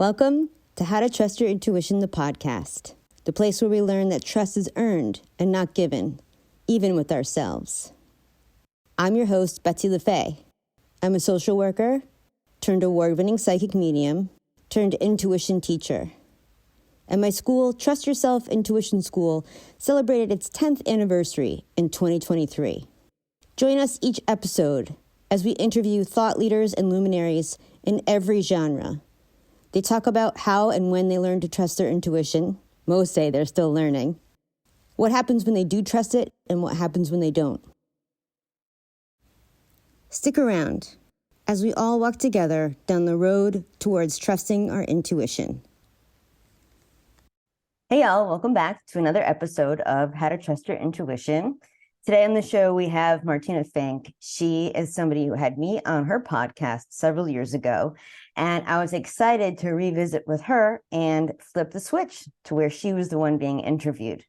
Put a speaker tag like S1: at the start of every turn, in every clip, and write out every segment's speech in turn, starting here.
S1: Welcome to How to Trust Your Intuition, the podcast, the place where we learn that trust is earned and not given, even with ourselves. I'm your host, Betsy LaFay. I'm a social worker, turned award-winning psychic medium, turned intuition teacher. And my school, Trust Yourself Intuition School, celebrated its 10th anniversary in 2023. Join us each episode as we interview thought leaders and luminaries in every genre. They talk about how and when they learn to trust their intuition. Most say they're still learning. What happens when they do trust it, and what happens when they don't. Stick around as we all walk together down the road towards trusting our intuition. Hey y'all, welcome back to another episode of How to Trust Your Intuition. Today on the show, we have Martina Fink. She is somebody who had me on her podcast several years ago, and I was excited to revisit with her and flip the switch to where she was the one being interviewed.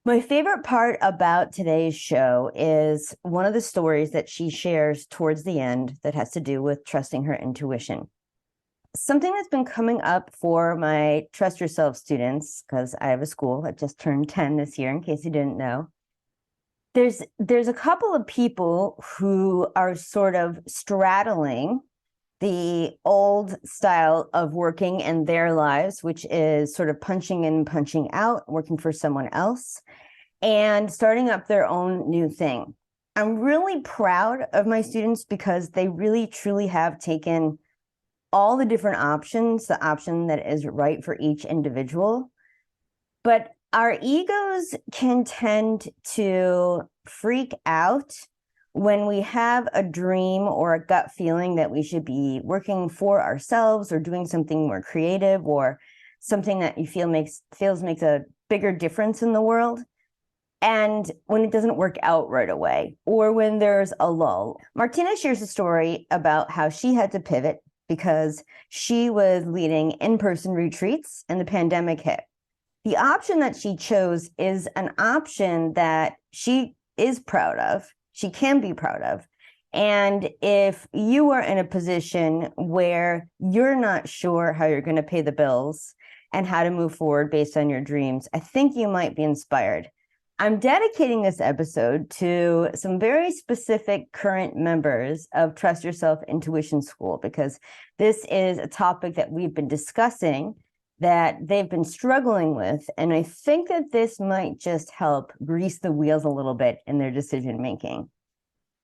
S1: My favorite part about today's show is one of the stories that she shares towards the end that has to do with trusting her intuition. Something that's been coming up for my Trust Yourself students, because I have a school that just turned 10 this year, in case you didn't know. There's a couple of people who are sort of straddling the old style of working in their lives, which is sort of punching in, punching out, working for someone else, and starting up their own new thing. I'm really proud of my students because they really, truly have taken all the different options, the option that is right for each individual. But our egos can tend to freak out when we have a dream or a gut feeling that we should be working for ourselves or doing something more creative or something that you feel makes a bigger difference in the world. And when it doesn't work out right away, or when there's a lull. Martina shares a story about how she had to pivot because she was leading in-person retreats and the pandemic hit. The option that she chose is an option that she is proud of, she can be proud of. And if you are in a position where you're not sure how you're going to pay the bills and how to move forward based on your dreams, I think you might be inspired. I'm dedicating this episode to some very specific current members of Trust Yourself Intuition School, because this is a topic that we've been discussing that they've been struggling with. And I think that this might just help grease the wheels a little bit in their decision making.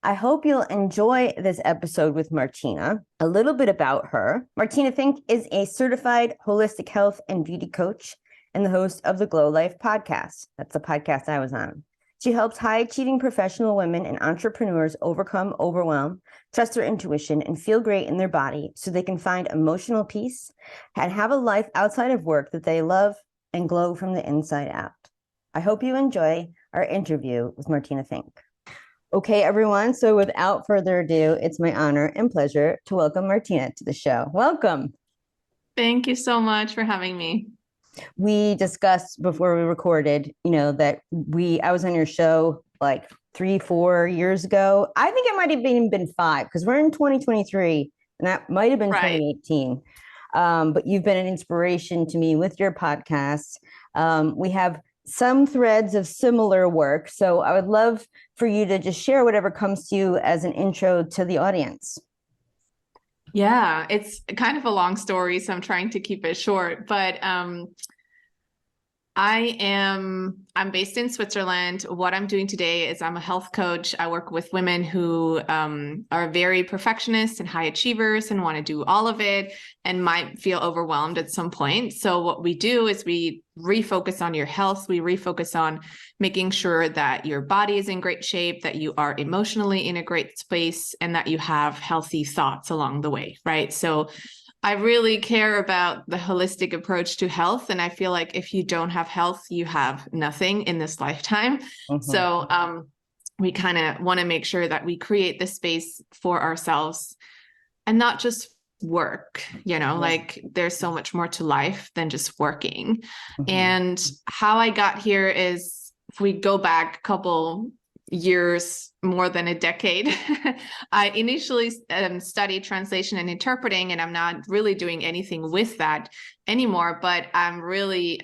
S1: I hope you'll enjoy this episode with Martina. A little bit about her. Martina Fink is a certified holistic health and beauty coach and the host of the Glow Life podcast. That's the podcast I was on. She helps high-achieving professional women and entrepreneurs overcome overwhelm, trust their intuition, and feel great in their body so they can find emotional peace and have a life outside of work that they love and glow from the inside out. I hope you enjoy our interview with Martina Fink. Okay, everyone, so without further ado, it's my honor and pleasure to welcome Martina to the show. Welcome.
S2: Thank you so much for having me.
S1: We discussed before we recorded, that I was on your show like 3-4 years ago. I think it might have been 5 because we're in 2023 and that might have been
S2: Right.
S1: 2018. But you've been an inspiration to me with your podcast. We have some threads of similar work. So I would love for you to just share whatever comes to you as an intro to the audience.
S2: Yeah, it's kind of a long story, so I'm trying to keep it short, but I'm based in Switzerland. What I'm doing today is I'm a health coach. I work with women who are very perfectionist and high achievers and want to do all of it and might feel overwhelmed at some point. So what we do is we refocus on your health. We refocus on making sure that your body is in great shape, that you are emotionally in a great space, and that you have healthy thoughts along the way, right? So I really care about the holistic approach to health. And I feel like if you don't have health, you have nothing in this lifetime.
S1: Mhm.
S2: So we kind of want to make sure that we create this space for ourselves and not just work, like there's so much more to life than just working.
S1: Mhm.
S2: And how I got here is, if we go back a couple years, more than a decade. I initially studied translation and interpreting, and I'm not really doing anything with that anymore, but I'm really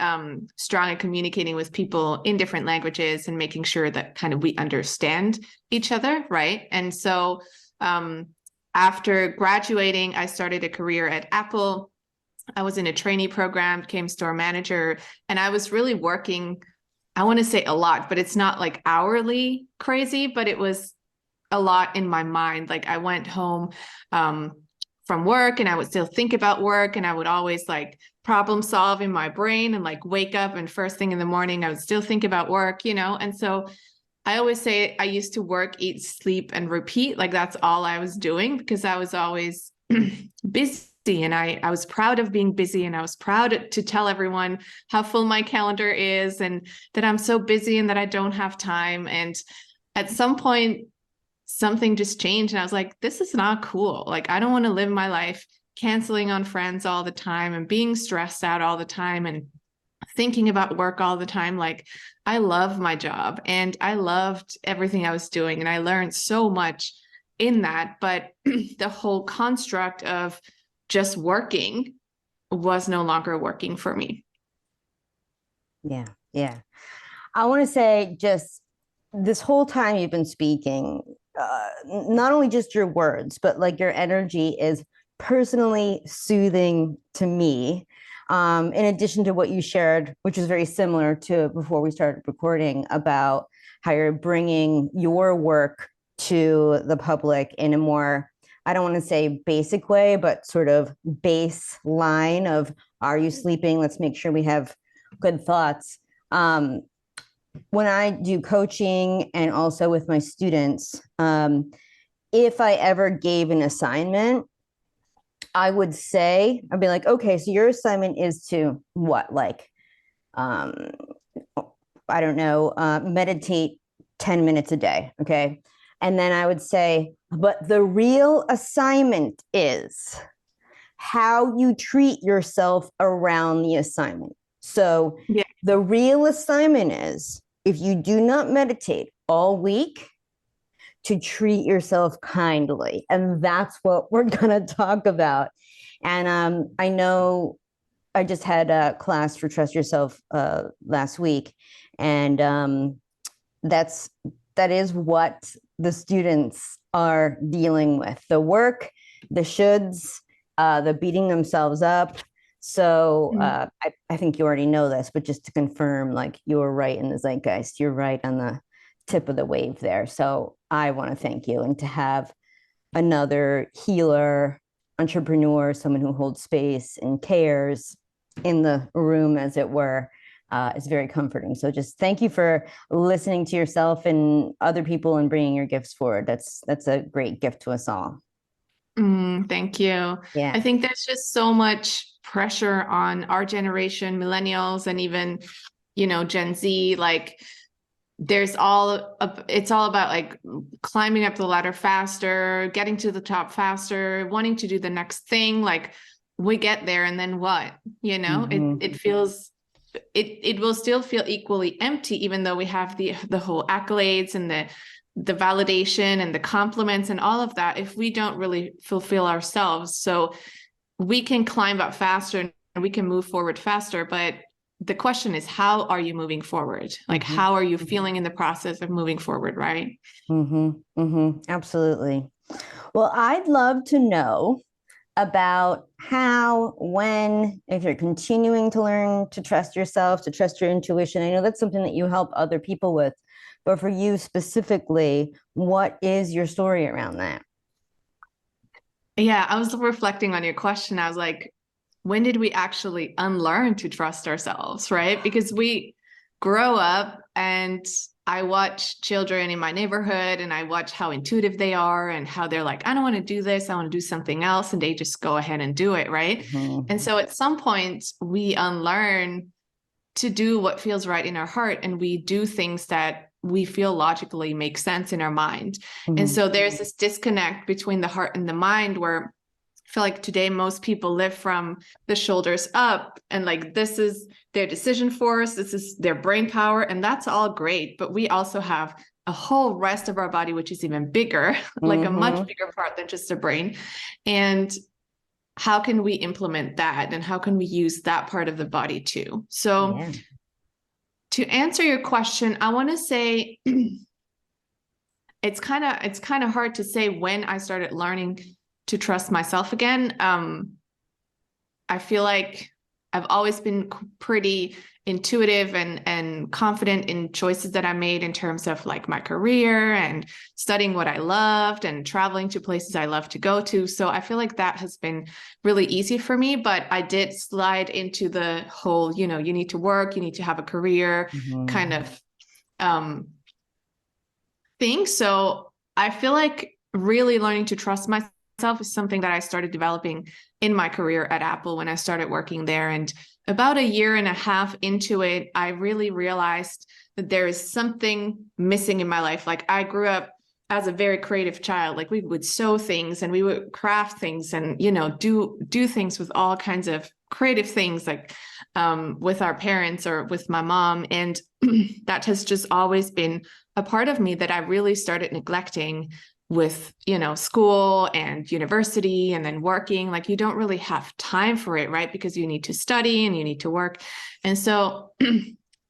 S2: strong at communicating with people in different languages and making sure that kind of we understand each other, right? And so after graduating, I started a career at Apple. I was in a trainee program, became store manager, and I was really working, I want to say a lot, but it's not like hourly crazy, but it was a lot in my mind. Like I went home from work and I would still think about work, and I would always like problem solve in my brain and like wake up, and first thing in the morning, I would still think about work, you know? And so I always say I used to work, eat, sleep, and repeat. Like that's all I was doing, because I was always busy. And I was proud of being busy, and I was proud to tell everyone how full my calendar is and that I'm so busy and that I don't have time. And at some point, something just changed, and I was like, this is not cool. Like, I don't want to live my life canceling on friends all the time and being stressed out all the time and thinking about work all the time. Like, I love my job and I loved everything I was doing, and I learned so much in that. But the whole construct of just working was no longer working for me.
S1: Yeah. Yeah. I want to say, just this whole time you've been speaking, not only just your words, but like your energy is personally soothing to me. In addition to what you shared, which is very similar to before we started recording, about how you're bringing your work to the public in a more, I don't want to say basic way, but sort of baseline of, are you sleeping? Let's make sure we have good thoughts. When I do coaching and also with my students, if I ever gave an assignment, I would say, I'd be like, okay, so your assignment is to what? Like, I don't know, meditate 10 minutes a day. Okay. And then I would say, but the real assignment is how you treat yourself around the assignment. So
S2: Yeah.
S1: the real assignment is, if you do not meditate all week, to treat yourself kindly. And that's what we're going to talk about. And I know I just had a class for Trust Yourself last week. And that is what the students are dealing with: the work, the shoulds, the beating themselves up. So I think you already know this, but just to confirm, like, you're right in the zeitgeist. You're right on the tip of the wave there. So I want to thank you. And to have another healer, entrepreneur, someone who holds space and cares in the room, as it were, is very comforting. So just thank you for listening to yourself and other people and bringing your gifts forward. That's a great gift to us all.
S2: Thank you.
S1: Yeah.
S2: I think there's just so much pressure on our generation, millennials, and even, Gen Z. Like, it's all about like climbing up the ladder faster, getting to the top faster, wanting to do the next thing. Like, we get there and then what? It feels, it will still feel equally empty, even though we have the whole accolades and the validation and the compliments and all of that, if we don't really fulfill ourselves. So we can climb up faster and we can move forward faster, but the question is, how are you moving forward? Like, how are you feeling in the process of moving forward, right?
S1: Absolutely. Well, I'd love to know about how, when, if you're continuing to learn to trust yourself, to trust your intuition. I know that's something that you help other people with, but for you specifically, what is your story around that?
S2: Yeah, I was reflecting on your question. I was like, when did we actually unlearn to trust ourselves, right? Because we grow up, and I watch children in my neighborhood and I watch how intuitive they are and how they're like, I don't want to do this, I want to do something else. And they just go ahead and do it, right? And so at some point, we unlearn to do what feels right in our heart, and we do things that we feel logically make sense in our mind. And so there's this disconnect between the heart and the mind, where I feel like today most people live from the shoulders up, and like, this is their decision force, this is their brain power, and that's all great. But we also have a whole rest of our body, which is even bigger, like a much bigger part than just the brain. And how can we implement that? And how can we use that part of the body too? So
S1: Yeah.
S2: to answer your question, I want to say it's kind of hard to say when I started learning to trust myself again. I feel like I've always been pretty intuitive and confident in choices that I made in terms of like my career and studying what I loved and traveling to places I love to go to. So I feel like that has been really easy for me, but I did slide into the whole, you need to work, you need to have a career kind of thing. So I feel like really learning to trust myself is something that I started developing in my career at Apple when I started working there. And about a year and a half into it, I really realized that there is something missing in my life. Like I grew up as a very creative child. Like we would sew things and we would craft things and, do things with all kinds of creative things, like with our parents or with my mom. And that has just always been a part of me that I really started neglecting with, school and university and then working. Like you don't really have time for it, right? Because you need to study and you need to work. And so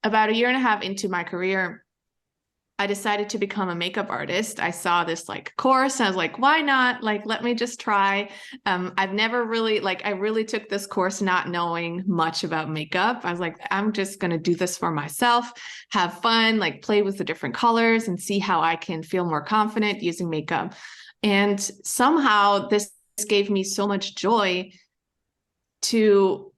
S2: about a year and a half into my career, I decided to become a makeup artist. I saw this like course and I was like, why not? Like, let me just try. I've never really I really took this course not knowing much about makeup. I was like, I'm just going to do this for myself, have fun, like play with the different colors and see how I can feel more confident using makeup. And somehow this gave me so much joy to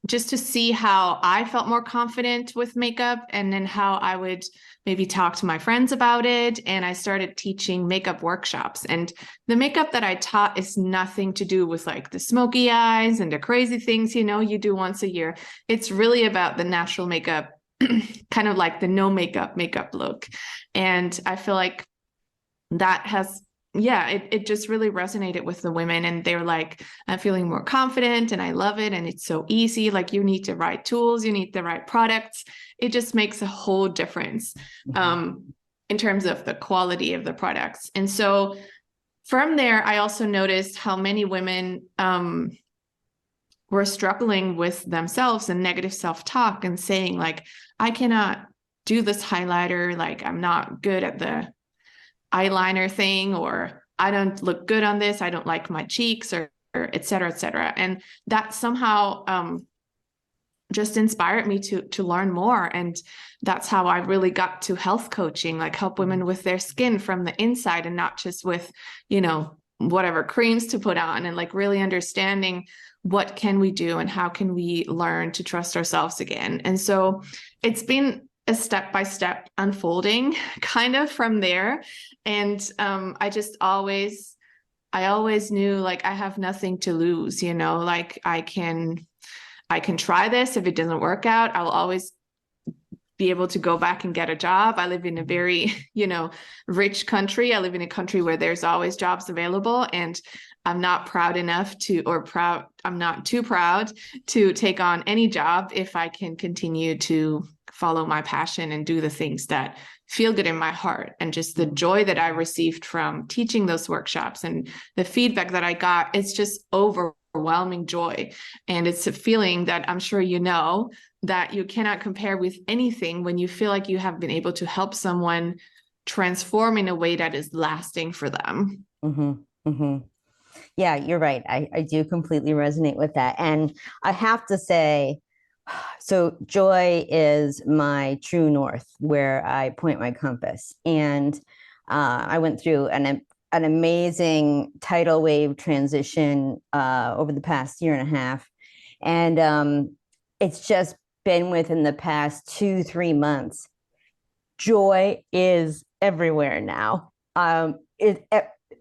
S2: see how I felt more confident with makeup and then how I would maybe talk to my friends about it. And I started teaching makeup workshops. And the makeup that I taught is nothing to do with like the smoky eyes and the crazy things, you do once a year. It's really about the natural makeup, kind of like the no makeup look. And I feel like that has it just really resonated with the women and they're like, I'm feeling more confident and I love it. And it's so easy. Like you need the right tools, you need the right products. It just makes a whole difference in terms of the quality of the products. And so from there, I also noticed how many women were struggling with themselves and negative self-talk and saying like, I cannot do this highlighter. Like I'm not good at the eyeliner thing, or I don't look good on this. I don't like my cheeks or et cetera, et cetera. And that somehow just inspired me to learn more. And that's how I really got to health coaching, like help women with their skin from the inside and not just with, whatever creams to put on, and like really understanding what can we do and how can we learn to trust ourselves again. And so it's been a step-by-step unfolding kind of from there. And I always knew like I have nothing to lose, like I can try this. If it doesn't work out, I'll always be able to go back and get a job. I live in a very, rich country. I live in a country where there's always jobs available, and I'm not I'm not too proud to take on any job if I can continue to follow my passion and do the things that feel good in my heart. And just the joy that I received from teaching those workshops and the feedback that I got, it's just overwhelming joy. And it's a feeling that I'm sure that you cannot compare with anything when you feel like you have been able to help someone transform in a way that is lasting for them.
S1: Mm-hmm. Mm-hmm. Yeah, you're right. I do completely resonate with that. And I have to say, so joy is my true north, where I point my compass. And I went through an amazing tidal wave transition over the past year and a half. And it's just been within the past 2-3 months. Joy is everywhere now.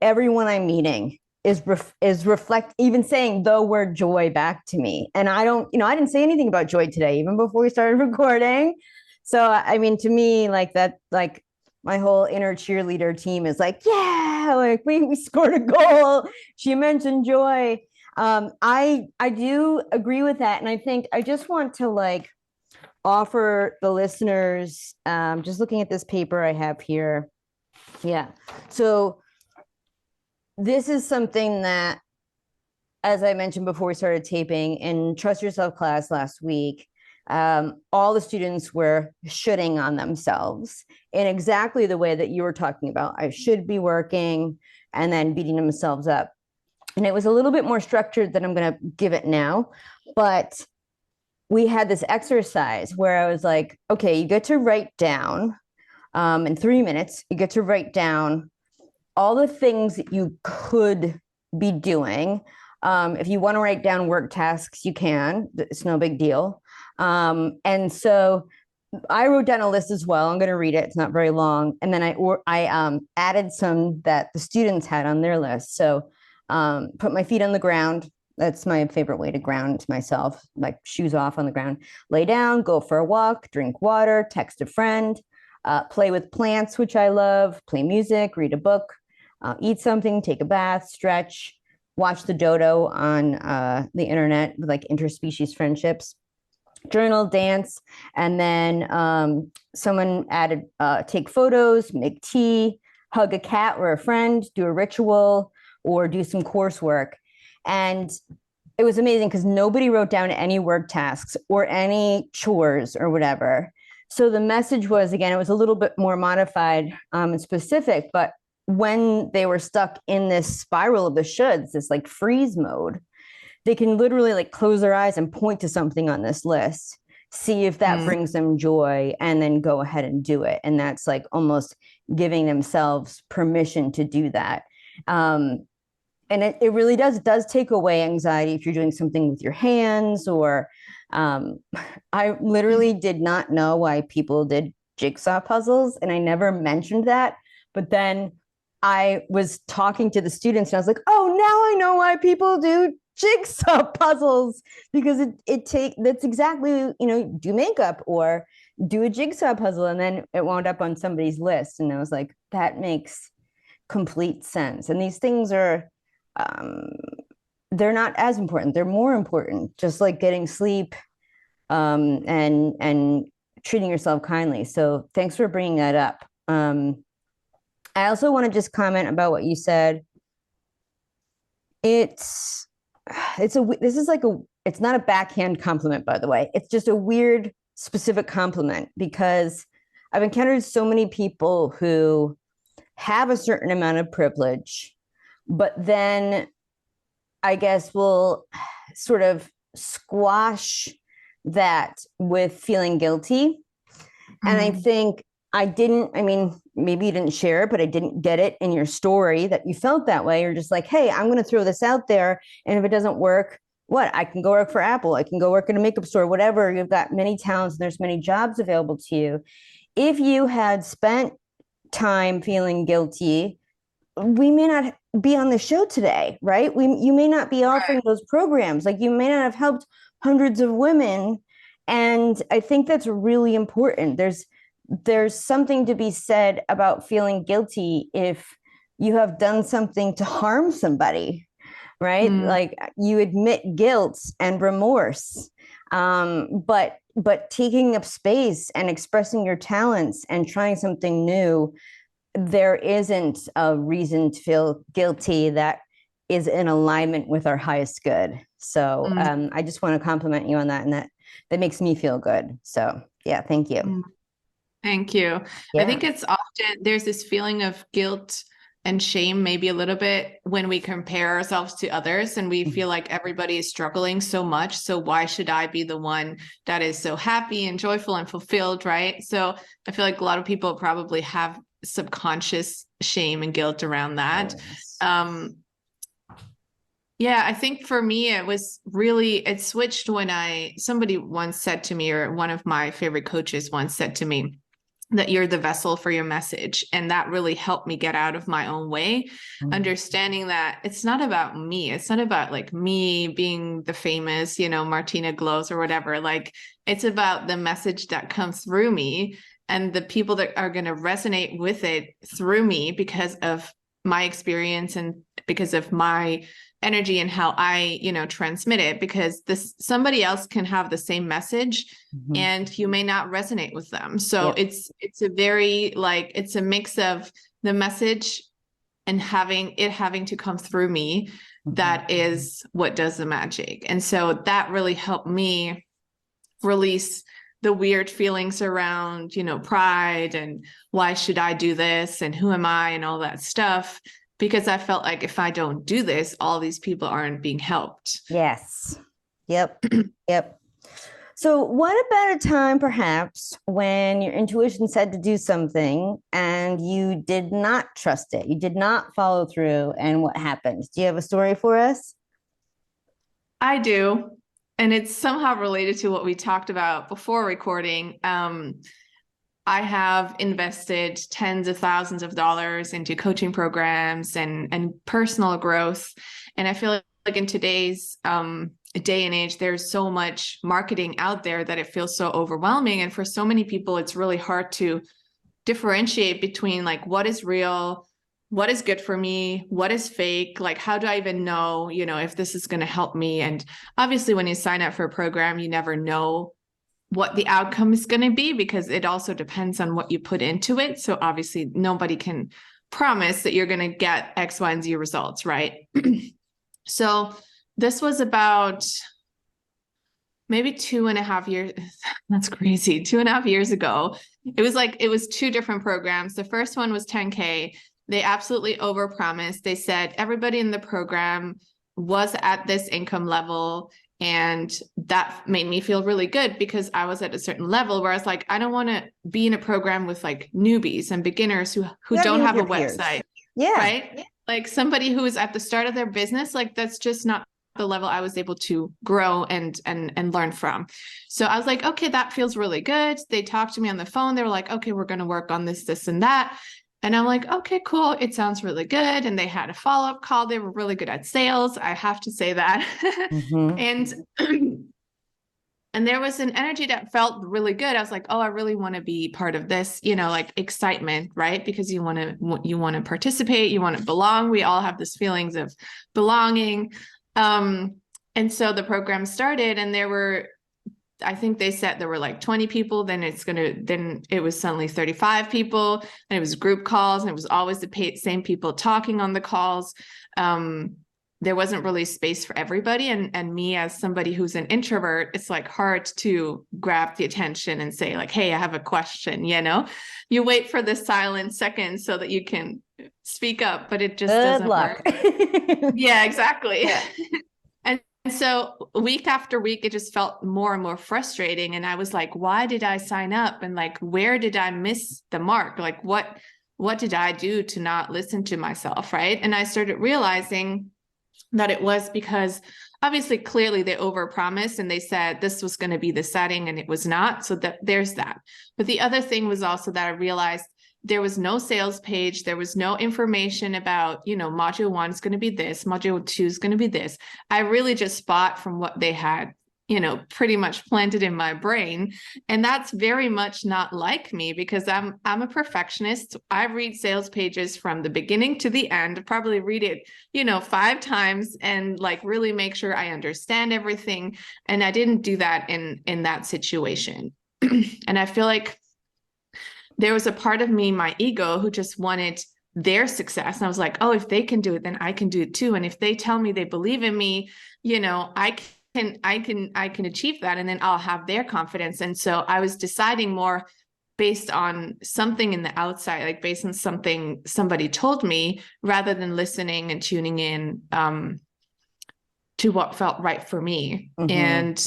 S1: Everyone I'm meeting is reflect, even saying the word joy back to me. And I didn't say anything about joy today, even before we started recording. So, I mean, to me, like that, like my whole inner cheerleader team is like, yeah, like we scored a goal. She mentioned joy. I do agree with that. And I think I just want to offer the listeners, just looking at this paper I have here. Yeah. So this is something that, as I mentioned before we started taping, in Trust Yourself class last week, all the students were shoulding on themselves in exactly the way that you were talking about. I should be working, and then beating themselves up. And it was a little bit more structured than I'm going to give it now. But we had this exercise where I was like, okay, you get to write down in 3 minutes, you get to write down all the things that you could be doing. If you want to write down work tasks, you can. It's no big deal. And so I wrote down a list as well. I'm going to read it. It's not very long. And then I added some that the students had on their list. So put my feet on the ground. That's my favorite way to ground myself, like shoes off on the ground. Lay down, go for a walk, drink water, text a friend, play with plants, which I love, play music, read a book, eat something, take a bath, stretch, watch the dodo on the internet with like interspecies friendships, journal, dance, and then someone added take photos, make tea, hug a cat or a friend, do a ritual, or do some coursework. And it was amazing because nobody wrote down any work tasks or any chores or whatever. So the message was, again, it was a little bit more modified and specific, but when they were stuck in this spiral of the shoulds, this like freeze mode, they can literally like close their eyes and point to something on this list, see if that brings them joy, and then go ahead and do it. And that's like almost giving themselves permission to do that. And it really does take away anxiety if you're doing something with your hands, or I literally did not know why people did jigsaw puzzles, and I never mentioned that. But then I was talking to the students and I was like, oh, now I know why people do jigsaw puzzles, because that's exactly, do makeup or do a jigsaw puzzle. And then it wound up on somebody's list. And I was like, that makes complete sense. And these things are, they're not as important. They're more important, just like getting sleep and treating yourself kindly. So thanks for bringing that up. I also want to just comment about what you said. It's not a backhand compliment, by the way. It's just a weird, specific compliment, because I've encountered so many people who have a certain amount of privilege, but then I guess will sort of squash that with feeling guilty. And I think maybe you didn't share it, but I didn't get it in your story that you felt that way. You're just like, hey, I'm going to throw this out there. And if it doesn't work, I can go work for Apple. I can go work in a makeup store, whatever. You've got many talents and there's many jobs available to you. If you had spent time feeling guilty, we may not be on the show today, right? You may not be offering those programs. Like, you may not have helped hundreds of women. And I think that's really important. There's something to be said about feeling guilty if you have done something to harm somebody, right? Like, you admit guilt and remorse, but taking up space and expressing your talents and trying something new, there isn't a reason to feel guilty that is in alignment with our highest good. So I just want to compliment you on that, and that makes me feel good. So yeah, thank you.
S2: Thank you.
S1: Yeah.
S2: I think it's often there's this feeling of guilt and shame, maybe a little bit, when we compare ourselves to others and we feel like everybody is struggling so much. So why should I be the one that is so happy and joyful and fulfilled, right? So I feel like a lot of people probably have subconscious shame and guilt around that. Yeah, I think for me, it switched when somebody once said to me, or one of my favorite coaches once said to me, that you're the vessel for your message. And that really helped me get out of my own way, understanding that it's not about me. It's not about like me being the famous, Martina glows or whatever. Like, it's about the message that comes through me and the people that are going to resonate with it through me because of my experience and because of my energy and how I, transmit it, because somebody else can have the same message and you may not resonate with them. So it's a very it's a mix of the message and having to come through me. That is what does the magic. And so that really helped me release the weird feelings around, pride and why should I do this and who am I and all that stuff. Because I felt like if I don't do this, all these people aren't being helped.
S1: Yes. Yep. Yep. So what about a time perhaps when your intuition said to do something and you did not trust it? You did not follow through, and what happened? Do you have a story for us?
S2: I do. And it's somehow related to what we talked about before recording. I have invested tens of thousands of dollars into coaching programs and personal growth. And I feel like in today's day and age, there's so much marketing out there that it feels so overwhelming. And for so many people, it's really hard to differentiate between what is real, what is good for me, what is fake, how do I even know, if this is going to help me. And obviously when you sign up for a program, you never know what the outcome is going to be, because it also depends on what you put into it. So obviously nobody can promise that you're going to get X, Y, and Z results, right? So this was about maybe 2.5 years. That's crazy. 2.5 years ago. It was two different programs. The first one was 10K. They absolutely overpromised. They said everybody in the program was at this income level. And that made me feel really good because I was at a certain level where I was like, I don't want to be in a program with newbies and beginners who don't have a website.
S1: Yeah.
S2: Right. Like somebody who is at the start of their business, that's just not the level I was able to grow and learn from. So I was like, okay, that feels really good. They talked to me on the phone. They were like, okay, we're going to work on this, this, and that. And I'm like, okay, cool. It sounds really good. And they had a follow-up call. They were really good at sales. I have to say that. And there was an energy that felt really good. I was like, oh, I really want to be part of this, excitement, right? Because you want to participate, you want to belong. We all have these feelings of belonging. And so the program started, and I think they said there were 20 people, then it was suddenly 35 people, and it was group calls, and it was always the same people talking on the calls. There wasn't really space for everybody. And me as somebody who's an introvert, it's hard to grab the attention and say hey, I have a question, you wait for the silent second so that you can speak up, but it just doesn't work. Yeah, exactly. Yeah. And so week after week, it just felt more and more frustrating. And I was like, why did I sign up? And where did I miss the mark? What did I do to not listen to myself? Right. And I started realizing that it was because obviously, clearly they overpromised and they said this was going to be the setting, and it was not. So there's that. But the other thing was also that I realized there was no sales page. There was no information about, module 1 is going to be this, module 2 is going to be this. I really just bought from what they had, pretty much planted in my brain. And that's very much not like me, because I'm a perfectionist. I read sales pages from the beginning to the end, probably read it, 5 times, and really make sure I understand everything. And I didn't do that in that situation. And I feel like there was a part of me, my ego, who just wanted their success. And I was like, oh, if they can do it, then I can do it too. And if they tell me they believe in me, I can achieve that, and then I'll have their confidence. And so I was deciding more based on something in the outside, based on something somebody told me, rather than listening and tuning in to what felt right for me. And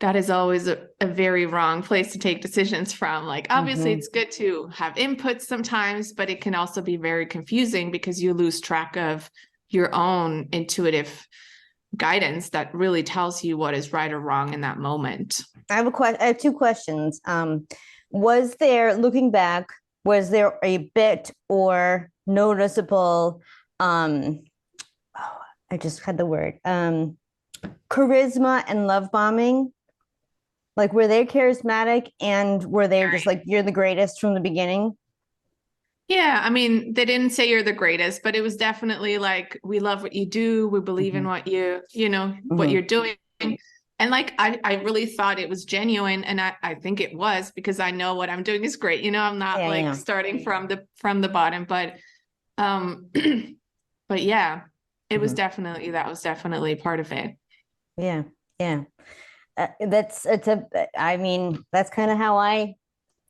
S2: that is always a very wrong place to take decisions from. Obviously it's good to have inputs sometimes, but it can also be very confusing because you lose track of your own intuitive guidance that really tells you what is right or wrong in that moment.
S1: I have 2 questions. Looking back, was there a bit or noticeable, I just had the word, charisma and love bombing? Were they charismatic, and were they just you're the greatest from the beginning?
S2: Yeah, I mean, they didn't say you're the greatest, but it was definitely like, we love what you do. We believe in
S1: Hmm.
S2: what what
S1: Hmm.
S2: you're doing. And like, I really thought it was genuine. And I think it was, because I know what I'm doing is great. I'm not
S1: Yeah,
S2: like
S1: yeah.
S2: starting from the bottom, um, but yeah,
S1: Hmm.
S2: that was definitely part of it.
S1: Yeah, yeah. I mean, that's kind of how I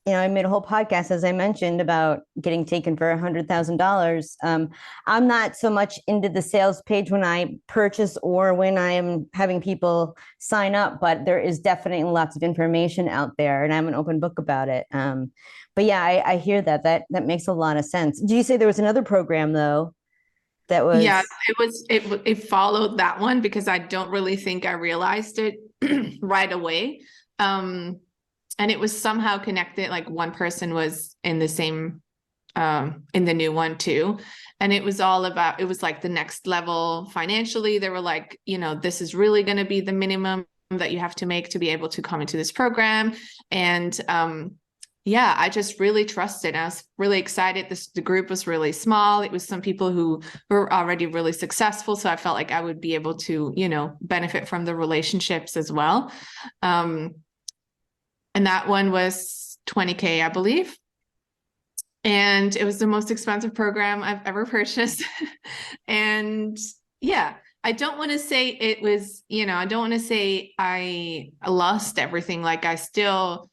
S1: made a whole podcast, as I mentioned, about getting taken for $100,000. I'm not so much into the sales page when I purchase or when I am having people sign up, but there is definitely lots of information out there, and I'm an open book about it. But yeah, I hear that makes a lot of sense. Do you say there was another program though that
S2: Yeah,
S1: was?
S2: it followed that one, because I don't really think I realized it right away. Um, and it was somehow connected, like one person was in the same in the new one too. And it was all about, it was like the next level financially. They were like, this is really going to be the minimum that you have to make to be able to come into this program. And yeah, I just really trusted. I was really excited. The group was really small. It was some people who were already really successful. So I felt like I would be able to, benefit from the relationships as well. Um, and that one was 20K, I believe. And it was the most expensive program I've ever purchased. And yeah, I don't want to say it was, I don't want to say I lost everything. Like, I still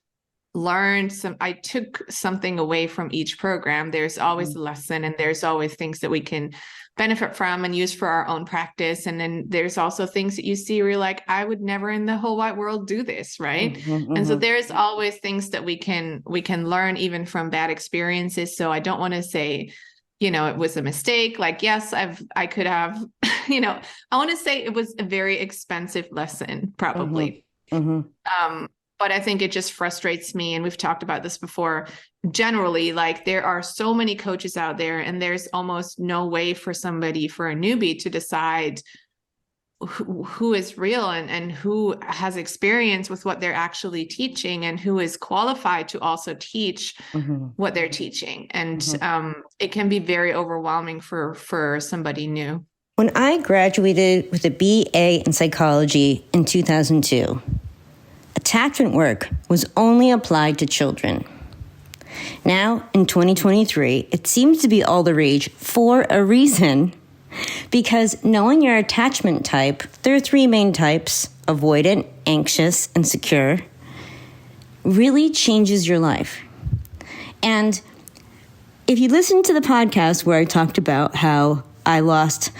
S2: learned I took something away from each program. There's always a lesson, and there's always things that we can benefit from and use for our own practice. And then there's also things that you see where you're like, I would never in the whole wide world do this, right?
S1: Mhm,
S2: And so
S1: mhm.
S2: there's always things that we can learn even from bad experiences. So I don't want to say, it was a mistake. Like, yes, I could have, I want to say it was a very expensive lesson,
S1: Mhm,
S2: probably.
S1: mhm,
S2: Um, but I think it just frustrates me. And we've talked about this before. Generally, like, there are so many coaches out there, and there's almost no way for a newbie to decide who is real, and who has experience with what they're actually teaching, and who is qualified to also teach
S1: mhm,
S2: what they're teaching. And
S1: mhm.
S2: it can be very overwhelming for somebody new.
S1: When I graduated with a BA in psychology in 2002, attachment work was only applied to children. Now, in 2023, it seems to be all the rage for a reason. Because knowing your attachment type, there are three main types: avoidant, anxious, and secure, really changes your life. And if you listen to the podcast where I talked about how I lost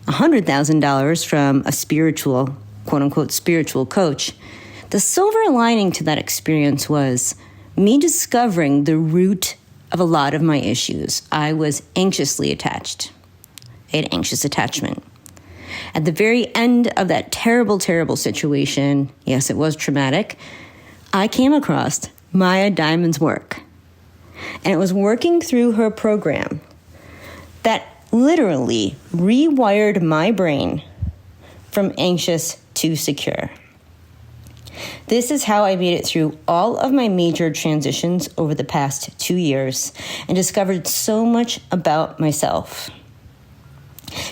S1: $100,000 from a spiritual, quote unquote, spiritual coach, the silver lining to that experience was me discovering the root of a lot of my issues. I was anxiously attached. I had anxious attachment. At the very end of that terrible, terrible situation, yes, it was traumatic, I came across Maya Diamond's work. And it was working through her program that literally rewired my brain from anxious to secure. This is how I made it through all of my major transitions over the past 2 years and discovered so much about myself.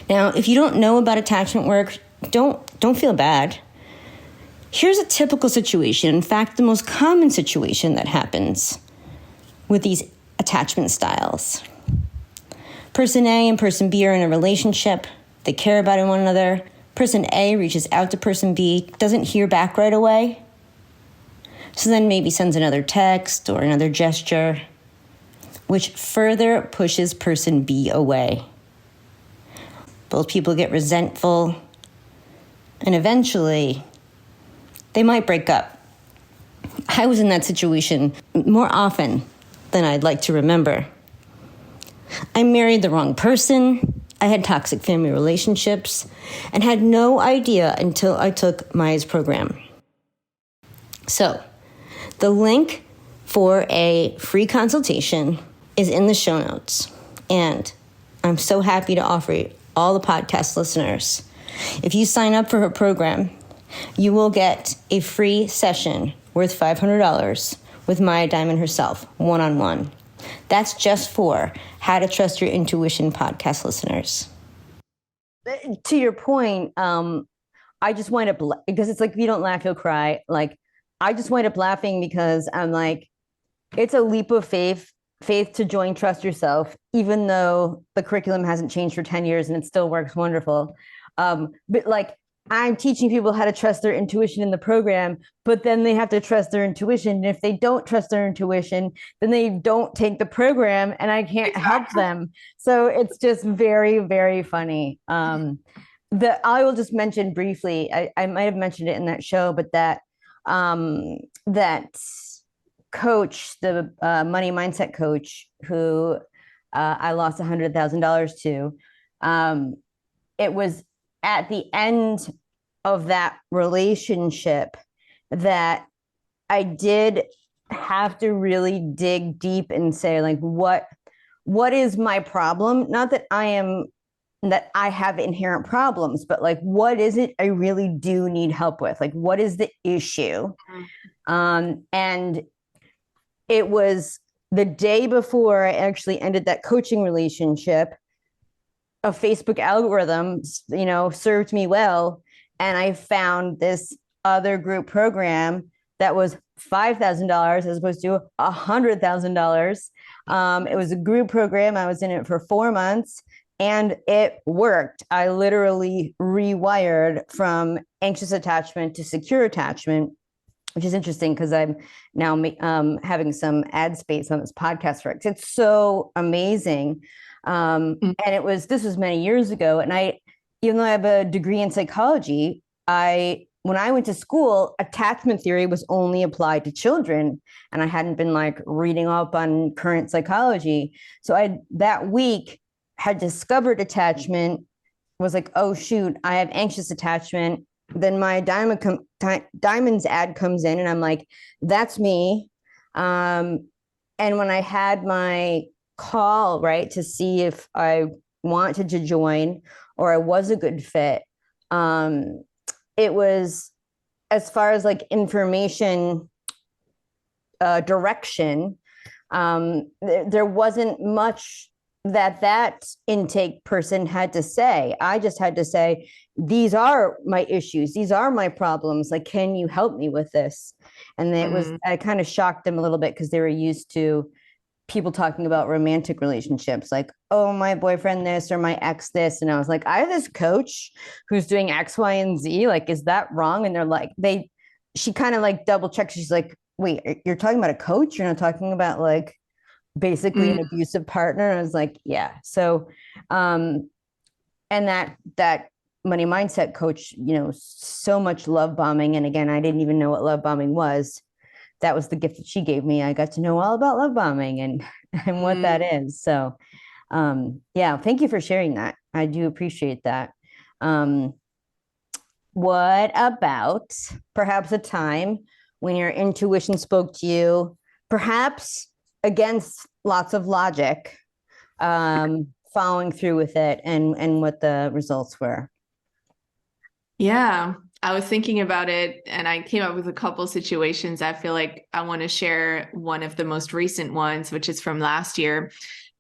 S1: Now, if you don't know about attachment work, don't feel bad. Here's a typical situation, in fact, the most common situation that happens with these attachment styles. Person A and person B are in a relationship. They care about one another. Person A reaches out to person B, doesn't hear back right away. So then maybe sends another text or another gesture, which further pushes person B away. Both people get resentful, and eventually they might break up. I was in that situation more often than I'd like to remember. I married the wrong person, I had toxic family relationships, and had no idea until I took Maya's program. So, the link for a free consultation is in the show notes, and I'm so happy to offer it all the podcast listeners. If you sign up for her program, you will get a free session worth $500 with Maya Diamond herself, one-on-one. That's just for How to Trust Your Intuition podcast listeners. To your point, I just wind up, because it's like, if you don't laugh, you'll cry. Like, I just wind up laughing because I'm like, it's a leap of faith to join Trust Yourself, even though the curriculum hasn't changed for 10 years and it still works wonderful. But like, I'm teaching people how to trust their intuition in the program, but then they have to trust their intuition. And if they don't trust their intuition, then they don't take the program and I can't help them. So it's just very, very funny. I will just mention briefly, I might have mentioned it in that show, but that coach, the money mindset coach who I lost $100,000 to, it was at the end of that relationship that I did have to really dig deep and say, like, what is my problem? Not that I have inherent problems, but like, what is it I really do need help with? Like, what is the issue? And it was the day before I actually ended that coaching relationship. A Facebook algorithm, served me well. And I found this other group program that was $5,000 as opposed to $100,000. It was a group program. I was in it for 4 months and it worked. I literally rewired from anxious attachment to secure attachment, which is interesting because I'm now having some ad space on this podcast for it. It's so amazing. And this was many years ago. And even though I have a degree in psychology, when I went to school, attachment theory was only applied to children. And I hadn't been like reading up on current psychology. So I, that week, had discovered attachment, was like, oh shoot, I have anxious attachment. Then my diamonds ad comes in and I'm like, that's me. And when I had my call, right, to see if I wanted to join or I was a good fit, it was, as far as like information direction, there wasn't much that intake person had to say. I just had to say, these are my issues. These are my problems. Like, can you help me with this? And I kind of shocked them a little bit because they were used to people talking about romantic relationships, like, oh, my boyfriend this or my ex this. And I was like, I have this coach who's doing X, Y, and Z. Like, is that wrong? And they're like, she kind of like double checked. She's like, wait, you're talking about a coach? You're not talking about like basically an abusive partner? And I was like, yeah. So, and that money mindset coach, so much love bombing. And again, I didn't even know what love bombing was. That was the gift that she gave me. I got to know all about love bombing and what that is. So, yeah, thank you for sharing that. I do appreciate that. What about perhaps a time when your intuition spoke to you, perhaps against lots of logic, following through with it and what the results were?
S2: Yeah, I was thinking about it and I came up with a couple situations. I feel like I want to share one of the most recent ones, which is from last year.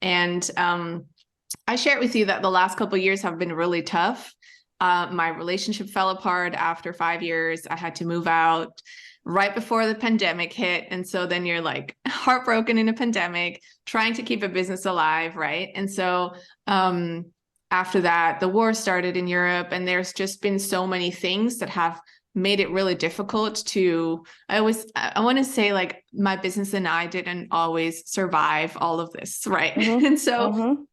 S2: And I shared with you that the last couple of years have been really tough. My relationship fell apart after 5 years. I had to move out right before the pandemic hit. And so then you're like heartbroken in a pandemic, trying to keep a business alive, right? And so after that, the war started in Europe, and there's just been so many things that have made it really difficult to, I want to say, like, my business and I didn't always survive all of this, right? And so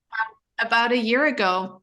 S2: about a year ago,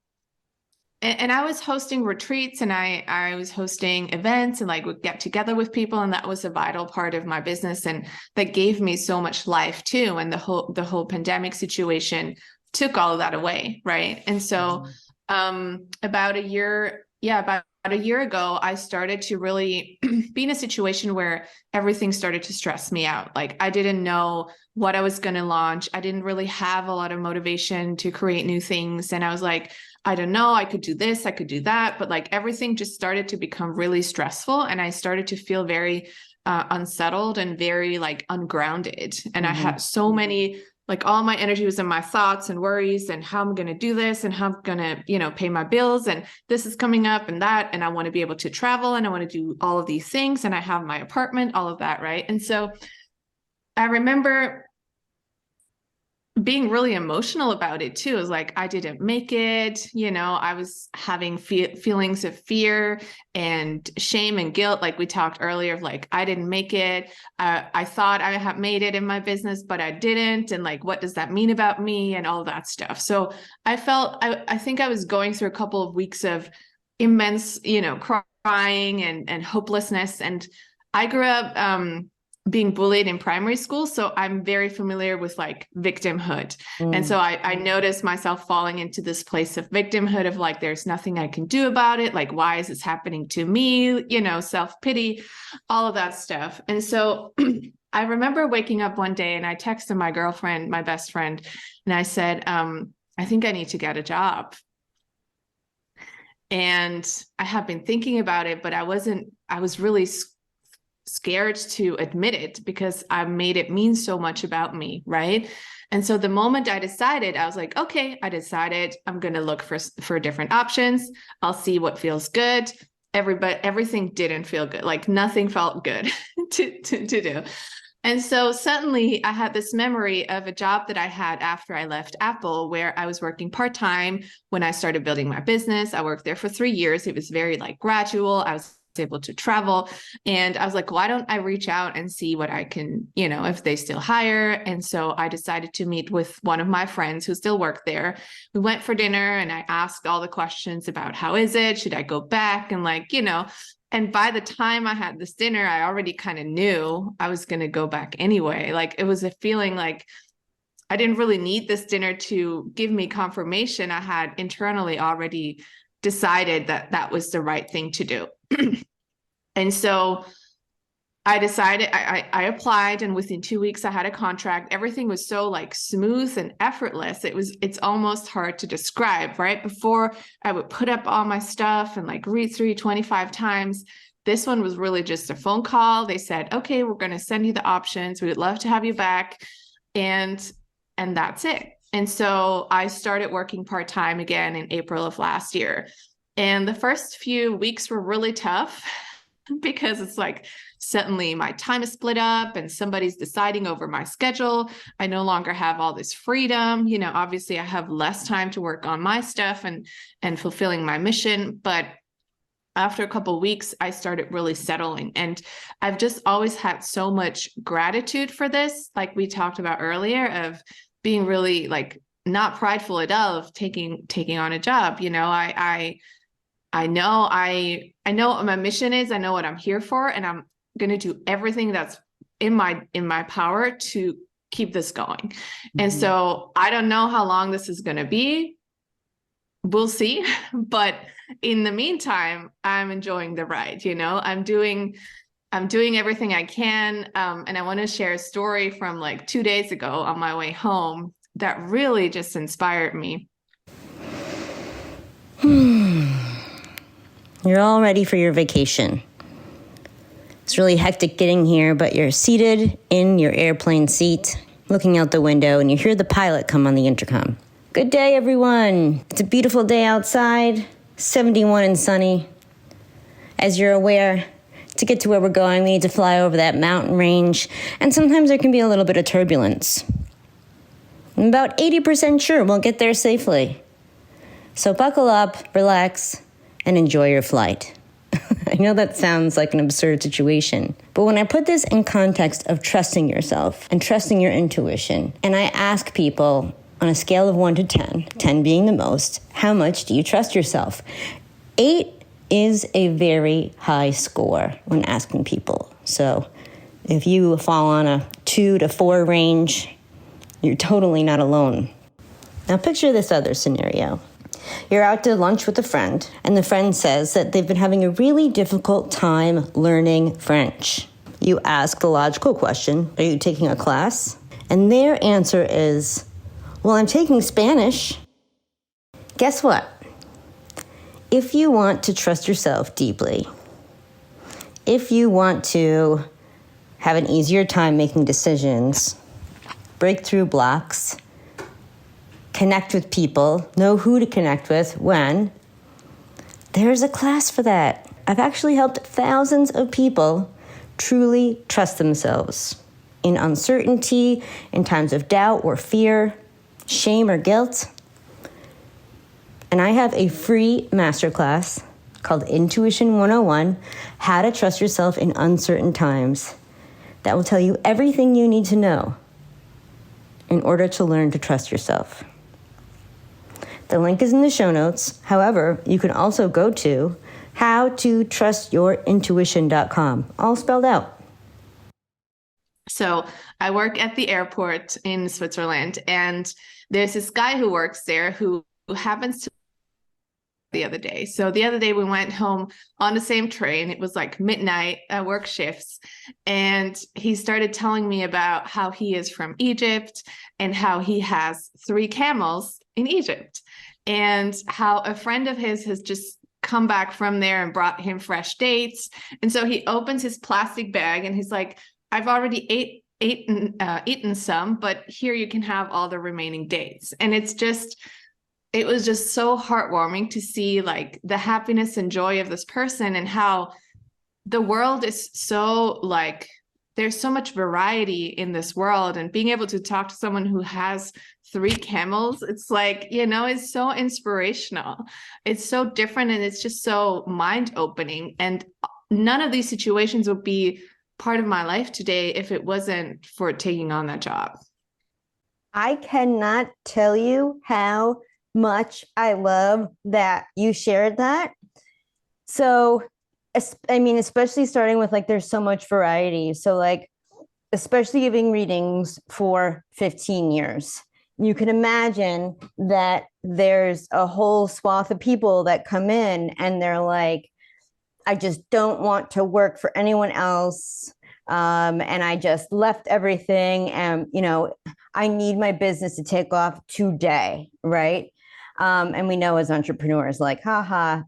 S2: and I was hosting retreats and I was hosting events and like would get together with people. And that was a vital part of my business. And that gave me so much life too. And the whole pandemic situation took all of that away. Right. And so about a year ago, I started to really be in a situation where everything started to stress me out. Like, I didn't know what I was going to launch. I didn't really have a lot of motivation to create new things. And I was like, I don't know, I could do this, I could do that. But like, everything just started to become really stressful. And I started to feel very unsettled and very like ungrounded. And I had so many like all my energy was in my thoughts and worries and how I'm going to do this and how I'm going to, pay my bills, and this is coming up and that, and I want to be able to travel and I want to do all of these things, and I have my apartment, all of that, right? And so I remember being really emotional about it too. It was like, I didn't make it, I was having feelings of fear and shame and guilt. Like we talked earlier of like, I didn't make it. I thought I had made it in my business, but I didn't. And like, what does that mean about me and all that stuff? So I think I was going through a couple of weeks of immense, crying and hopelessness. And I grew up, being bullied in primary school. So I'm very familiar with like victimhood. And so I noticed myself falling into this place of victimhood of like, there's nothing I can do about it. Like, why is this happening to me? Self-pity, all of that stuff. And so I remember waking up one day and I texted my girlfriend, my best friend, and I said, I think I need to get a job. And I have been thinking about it, but I was really scared to admit it because I made it mean so much about me, right? And so the moment I decided, I was like, okay, I decided I'm going to look for different options. I'll see what feels good. Everything didn't feel good. Like nothing felt good to do. And so suddenly I had this memory of a job that I had after I left Apple, where I was working part-time when I started building my business. I worked there for 3 years. It was very like gradual. I was able to travel. And I was like, why don't I reach out and see what I can, if they still hire. And so I decided to meet with one of my friends who still worked there. We went for dinner and I asked all the questions about how is it? Should I go back? And like, and by the time I had this dinner, I already kind of knew I was going to go back anyway. Like it was a feeling like I didn't really need this dinner to give me confirmation. I had internally already decided that that was the right thing to do. And so I decided, I applied, and within 2 weeks I had a contract. Everything was so like smooth and effortless. It's almost hard to describe, right? Before I would put up all my stuff and like read through 25 times. This one was really just a phone call. They said, okay, we're going to send you the options. We'd love to have you back. And that's it. And so I started working part-time again in April of last year. And the first few weeks were really tough because it's like suddenly my time is split up and somebody's deciding over my schedule. I no longer have all this freedom. Obviously I have less time to work on my stuff and fulfilling my mission. But after a couple of weeks, I started really settling. And I've just always had so much gratitude for this, like we talked about earlier, of being really like not prideful at all of taking on a job. I know what my mission is. I know what I'm here for, and I'm going to do everything that's in my power to keep this going. Mm-hmm. And so I don't know how long this is going to be. We'll see. But in the meantime, I'm enjoying the ride. I'm doing everything I can. And I want to share a story from like 2 days ago on my way home that really just inspired me.
S1: You're all ready for your vacation. It's really hectic getting here, but you're seated in your airplane seat, looking out the window, and you hear the pilot come on the intercom. Good day, everyone. It's a beautiful day outside, 71 and sunny. As you're aware, to get to where we're going, we need to fly over that mountain range, and sometimes there can be a little bit of turbulence. I'm about 80% sure we'll get there safely. So buckle up, relax, and enjoy your flight. I know that sounds like an absurd situation, but when I put this in context of trusting yourself and trusting your intuition, and I ask people on a scale of 1 to 10, 10 being the most, how much do you trust yourself? 8 is a very high score when asking people. So if you fall on a 2 to 4 range, you're totally not alone. Now picture this other scenario. You're out to lunch with a friend, and the friend says that they've been having a really difficult time learning French. You ask the logical question, are you taking a class? And their answer is, well, I'm taking Spanish. Guess what? If you want to trust yourself deeply, if you want to have an easier time making decisions, break through blocks, connect with people, know who to connect with when, there's a class for that. I've actually helped thousands of people truly trust themselves in uncertainty, in times of doubt or fear, shame or guilt. And I have a free masterclass called Intuition 101, How to Trust Yourself in Uncertain Times, that will tell you everything you need to know in order to learn to trust yourself. The link is in the show notes. However, you can also go to howtotrustyourintuition.com, all spelled out.
S2: So I work at the airport in Switzerland, and there's this guy who works there who happens to the other day. So the other day we went home on the same train. It was like midnight work shifts. And he started telling me about how he is from Egypt and how he has 3 camels in Egypt, and how a friend of his has just come back from there and brought him fresh dates. And so he opens his plastic bag and he's like, I've already eaten some, but here you can have all the remaining dates. And it was just so heartwarming to see like the happiness and joy of this person, and how the world is so like, there's so much variety in this world, and being able to talk to someone who has 3 camels, it's like, it's so inspirational. It's so different, and it's just so mind opening. And none of these situations would be part of my life today if it wasn't for taking on that job.
S1: I cannot tell you how much I love that you shared that. So, I mean, especially starting with like, there's so much variety. So like, especially giving readings for 15 years, you can imagine that there's a whole swath of people that come in and they're like, I just don't want to work for anyone else. And I just left everything, and, I need my business to take off today. Right. And we know as entrepreneurs, like, haha,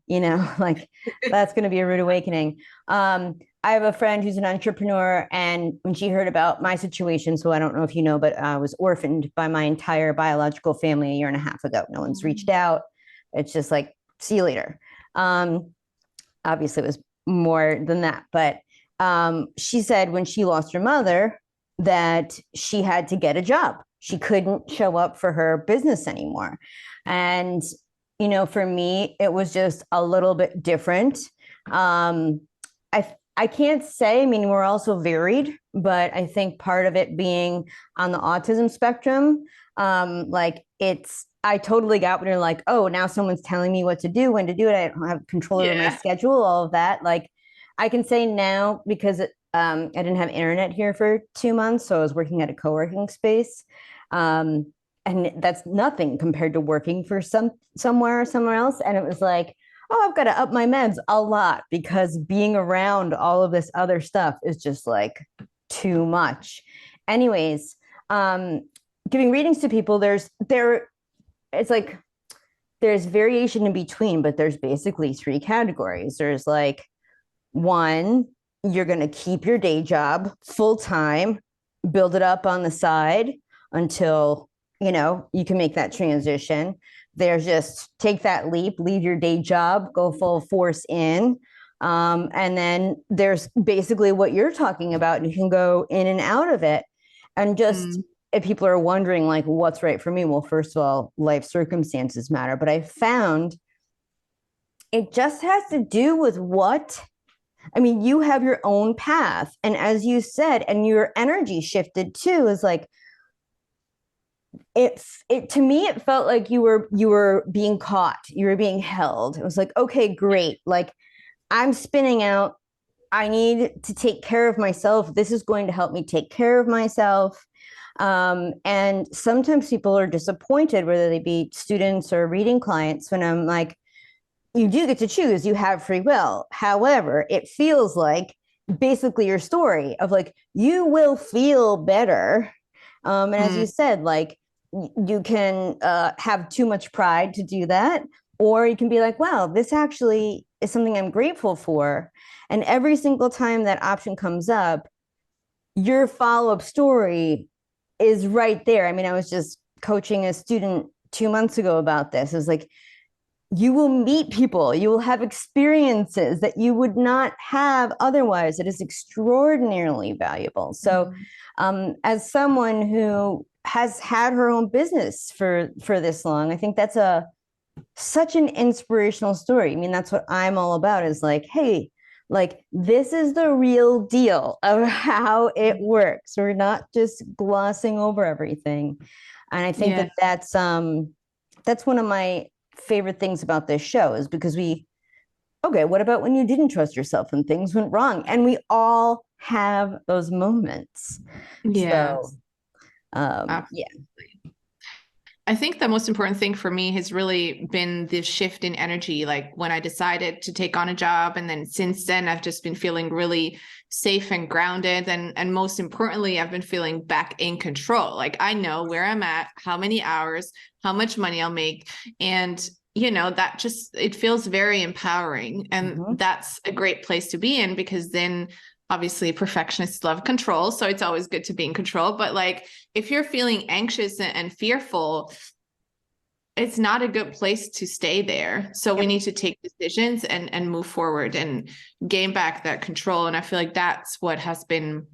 S1: like that's going to be a rude awakening. I have a friend who's an entrepreneur, and when she heard about my situation, so I don't know if you know, but I was orphaned by my entire biological family a year and a half ago. No one's reached out. It's just like, see you later. Obviously it was more than that, but she said when she lost her mother that she had to get a job. She couldn't show up for her business anymore. And, for me, it was just a little bit different. I can't say, I mean, we're also varied, but I think part of it being on the autism spectrum, I totally got when you're like, oh, now someone's telling me what to do, when to do it. I don't have control over my schedule, all of that. Like, I can say now, because I didn't have internet here for 2 months, so I was working at a co-working space. And that's nothing compared to working for somewhere else. And it was like, oh, I've got to up my meds a lot, because being around all of this other stuff is just like too much. Anyways, giving readings to people, it's like there's variation in between, but there's basically 3 categories. There's like, 1, you're going to keep your day job full time, build it up on the side until, you can make that transition. There's just take that leap, leave your day job, go full force in. And then there's basically what you're talking about. You can go in and out of it. And just if people are wondering, like, what's right for me? Well, first of all, life circumstances matter. But I found it just has to do with you have your own path. And as you said, and your energy shifted too, is like, it to me, it felt like you were being caught, you were being held. It was like, okay, great. Like, I'm spinning out. I need to take care of myself. This is going to help me take care of myself. And sometimes people are disappointed, whether they be students or reading clients, when I'm like, you do get to choose, you have free will. However, it feels like basically your story of like, you will feel better. And as you said, like, you can have too much pride to do that, or you can be like, wow, this actually is something I'm grateful for. And every single time that option comes up, your follow-up story is right there. I mean, I was just coaching a student 2 months ago about this. It was like, you will meet people, you will have experiences that you would not have otherwise. It is extraordinarily valuable. So, as someone who has had her own business for this long, I think that's such an inspirational story. I mean, that's what I'm all about, is like, hey, like, this is the real deal of how it works. We're not just glossing over everything. And I think
S2: Yeah.
S1: that's one of my favorite things about this show, is because okay, what about when you didn't trust yourself and things went wrong? And we all have those moments. So,
S2: Yes.
S1: yeah.
S2: I think the most important thing for me has really been this shift in energy. Like when I decided to take on a job, and then since then I've just been feeling really safe and grounded. And most importantly, I've been feeling back in control. Like I know where I'm at, how many hours, how much money I'll make. And that just, it feels very empowering. And that's a great place to be in, because then obviously perfectionists love control. So it's always good to be in control. But like, if you're feeling anxious and fearful, it's not a good place to stay there. So we need to take decisions and move forward and gain back that control. And I feel like that's what has been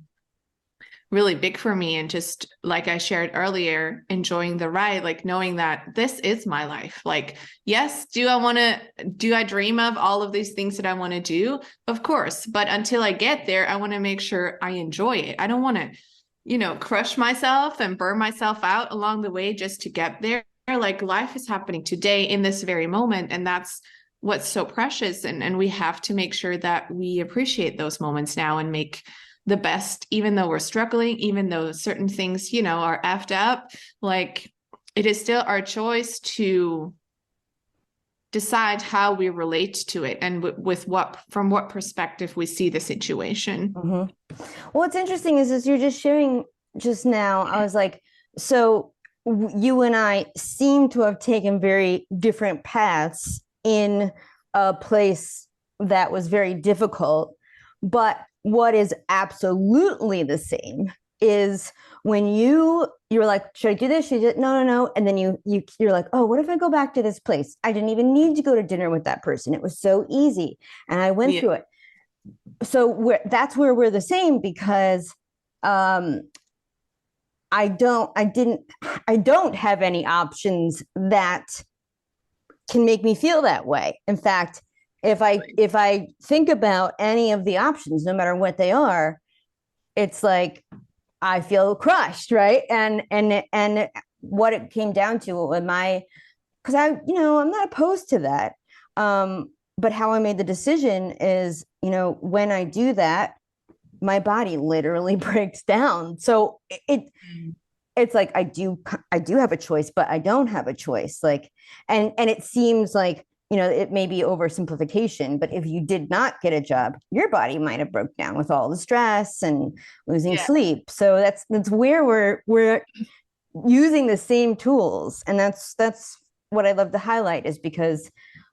S2: really big for me. And just like I shared earlier, enjoying the ride, like knowing that this is my life. Like, yes, do I dream of all of these things that I want to do? Of course. But until I get there, I want to make sure I enjoy it. I don't want to, crush myself and burn myself out along the way just to get there. Like life is happening today in this very moment. And that's what's so precious. And we have to make sure that we appreciate those moments now and make the best, even though we're struggling, even though certain things, are effed up. Like it is still our choice to decide how we relate to it and from what perspective we see the situation.
S1: What's interesting is you're just sharing just now, I was like, so you and I seem to have taken very different paths in a place that was very difficult. But what is absolutely the same is when you're like, should I do this? Should I do? No. And then you're like, oh, what if I go back to this place? I didn't even need to go to dinner with that person. It was so easy. And I went through it. So that's where we're the same, because I don't have any options that can make me feel that way. In fact, if I think about any of the options, no matter what they are, it's like I feel crushed, right? And what it came down to with because I'm not opposed to that. But how I made the decision is, when I do that, my body literally breaks down. So it's like I do have a choice, but I don't have a choice. Like, and it seems like, it may be oversimplification, but if you did not get a job, your body might have broke down with all the stress and losing sleep. So that's where we're using the same tools. And that's what I love to highlight, is because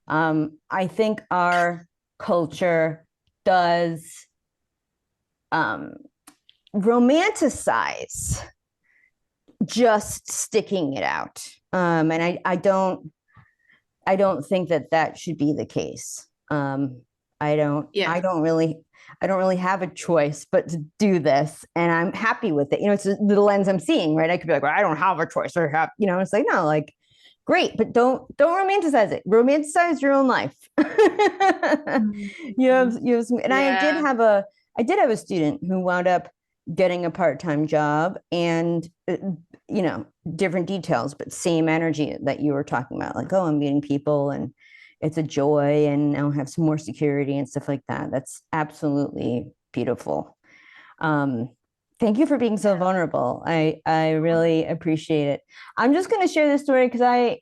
S1: I think our culture does romanticize just sticking it out. And I don't think that should be the case. I don't really have a choice but to do this, and I'm happy with it. It's the lens I'm seeing, right? I could be like, well, I don't have a choice, or it's like, no, like, great, but don't romanticize it. Romanticize your own life. you have some, and I did have a student who wound up getting a part-time job, and different details, but same energy that you were talking about, like, oh, I'm meeting people and it's a joy, and I'll have some more security and stuff like that. That's absolutely beautiful. Thank you for being so vulnerable. I really appreciate it. I'm just going to share this story because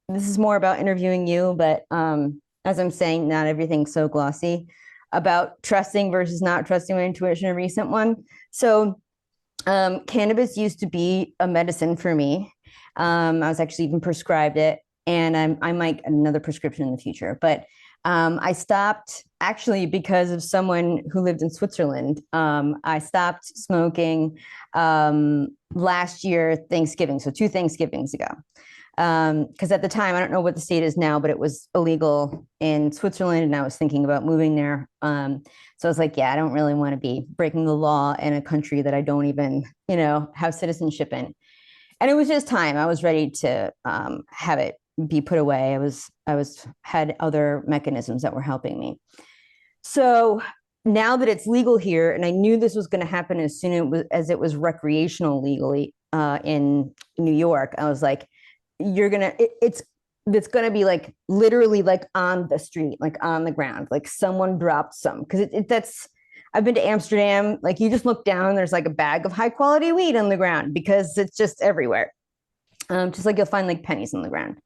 S1: this is more about interviewing you, but as I'm saying, not everything's so glossy about trusting versus not trusting my intuition, a recent one. So cannabis used to be a medicine for me. I was actually even prescribed it, and I might get another prescription in the future. But I stopped actually because of someone who lived in Switzerland. I stopped smoking last year, Thanksgiving, so 2 Thanksgivings ago. Because at the time, I don't know what the state is now, but it was illegal in Switzerland, and I was thinking about moving there. So I was like, yeah, I don't really want to be breaking the law in a country that I don't even, have citizenship in. And it was just time. I was ready to have it be put away. I had other mechanisms that were helping me. So now that it's legal here, and I knew this was going to happen as soon as it was recreational legally in New York, I was like, it's gonna be like literally like on the street, like on the ground, like someone dropped some, because that's I've been to Amsterdam, like you just look down, there's like a bag of high quality weed on the ground because it's just everywhere. Just like you'll find like pennies on the ground.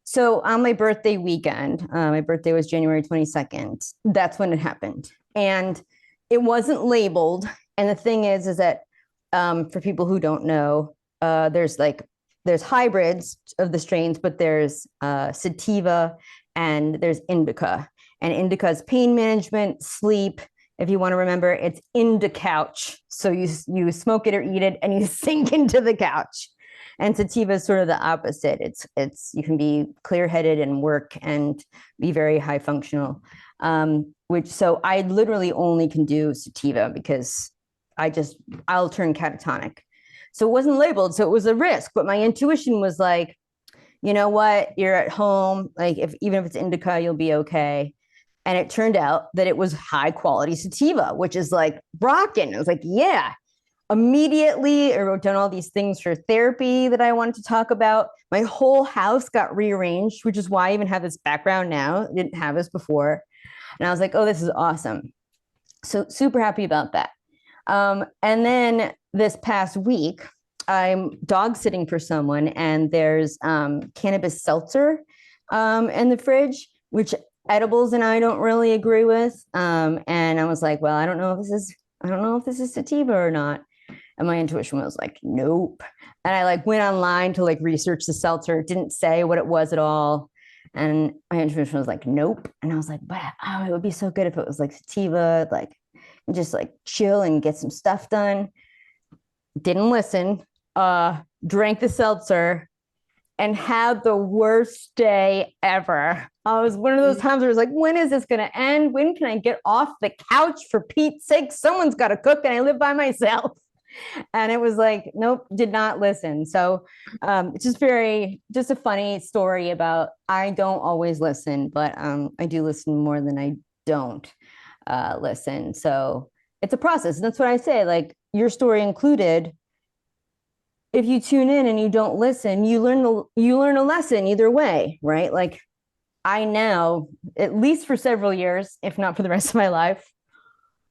S1: So on my birthday weekend, my birthday was January 22nd. That's when it happened. And it wasn't labeled. And the thing is that for people who don't know, there's hybrids of the strains, but there's sativa and there's indica. And indica is pain management, sleep. If you want to remember, it's into couch. So you smoke it or eat it and you sink into the couch. And sativa is sort of the opposite. You can be clear-headed and work and be very high functional. So I literally only can do sativa because I'll turn catatonic. So it wasn't labeled, so it was a risk. But my intuition was like, you know what? You're at home. Like even if it's indica, you'll be okay. And it turned out that it was high quality sativa, which is like rocking. I was like, yeah. Immediately, I wrote down all these things for therapy that I wanted to talk about. My whole house got rearranged, which is why I even have this background now. I didn't have this before. And I was like, oh, this is awesome. So super happy about that. And then this past week, I'm dog sitting for someone, and there's cannabis seltzer in the fridge, which edibles and I don't really agree with. And I was like, well, I don't know if this is sativa or not. And my intuition was like, nope. And I like went online to like research the seltzer. It didn't say what it was at all. And my intuition was like, nope. And I was like, wow, it would be so good if it was like sativa, like just like chill and get some stuff done. Didn't listen, drank the seltzer and had the worst day ever. I was one of those times where I was like, when is this going to end? When can I get off the couch? For Pete's sake, someone's got to cook and I live by myself. And it was like, nope, did not listen. So it's just a funny story about, I don't always listen, but I do listen more than I don't listen. So it's a process. And that's what I say, like your story included. If you tune in and you don't listen, you learn a lesson either way, right? Like I now, at least for several years, if not for the rest of my life,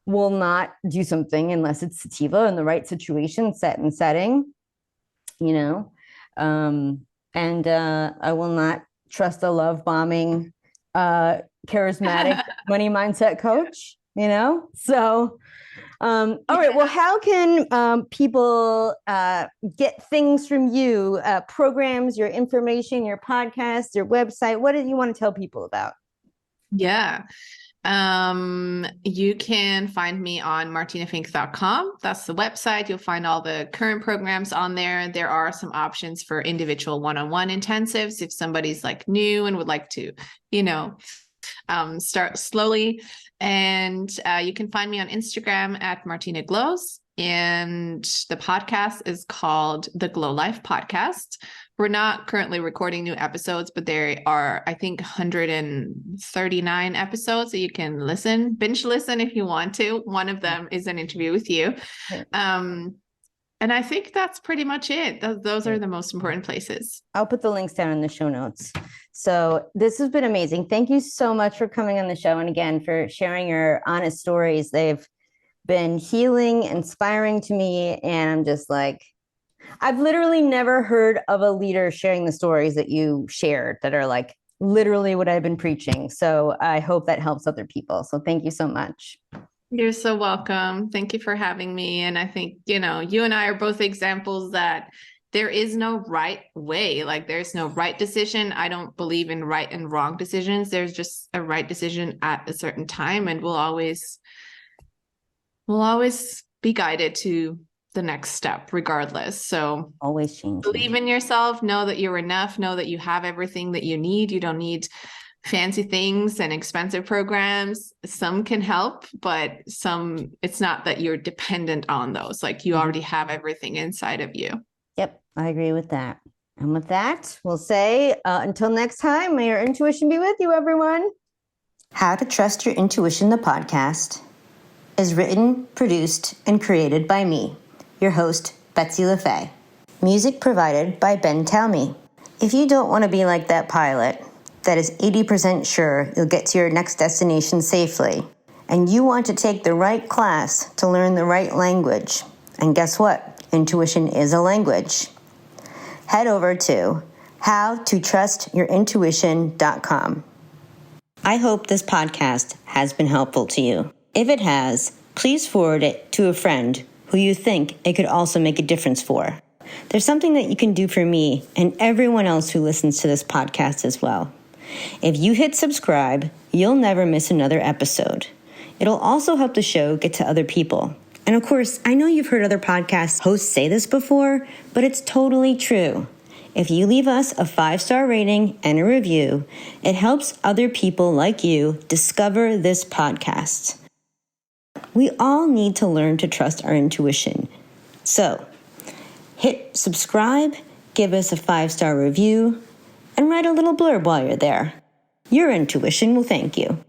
S1: will not do something unless it's sativa in the right situation, set and setting, and I will not trust a love bombing, charismatic money mindset coach, So, all right. Well, how can people get things from you, programs, your information, your podcast, your website? What do you want to tell people about?
S2: Yeah. You can find me on martinafink.com. That's the website. You'll find all the current programs on there. There are some options for individual one-on-one intensives if somebody's like new and would like to, start slowly. And you can find me on Instagram at Martina Glows. And the podcast is called the Glow Life Podcast. We're not currently recording new episodes, but there are, I think, 139 episodes that you can binge listen if you want to. One of them is an interview with you. And I think that's pretty much it. Those are the most important places.
S1: I'll put the links down in the show notes. So this has been amazing. Thank you so much for coming on the show. And again, for sharing your honest stories. They've been healing, inspiring to me. And I'm just like, I've literally never heard of a leader sharing the stories that you shared that are like literally what I've been preaching. So I hope that helps other people. So thank you so much.
S2: You're so welcome. Thank you for having me. And I think, you and I are both examples that there is no right way. Like there's no right decision. I don't believe in right and wrong decisions. There's just a right decision at a certain time, and we'll always be guided to the next step regardless. So
S1: Always changing.
S2: Believe in yourself, know that you're enough, know that you have everything that you need. You don't need fancy things and expensive programs. Some can help, but it's not that you're dependent on those. Like you already have everything inside of you.
S1: Yep, I agree with that. And with that, we'll say until next time, may your intuition be with you, everyone. How to Trust Your Intuition, the podcast, is written, produced, and created by me, your host, Betsy LaFay. Music provided by Ben Talmy. If you don't want to be like that pilot that is 80% sure you'll get to your next destination safely, and you want to take the right class to learn the right language, and guess what? Intuition is a language. Head over to howtotrustyourintuition.com. I hope this podcast has been helpful to you. If it has, please forward it to a friend who you think it could also make a difference for. There's something that you can do for me and everyone else who listens to this podcast as well. If you hit subscribe, you'll never miss another episode. It'll also help the show get to other people. And of course, I know you've heard other podcast hosts say this before, but it's totally true. If you leave us a 5-star rating and a review, it helps other people like you discover this podcast. We all need to learn to trust our intuition. So, hit subscribe, give us a 5-star review, and write a little blurb while you're there. Your intuition will thank you.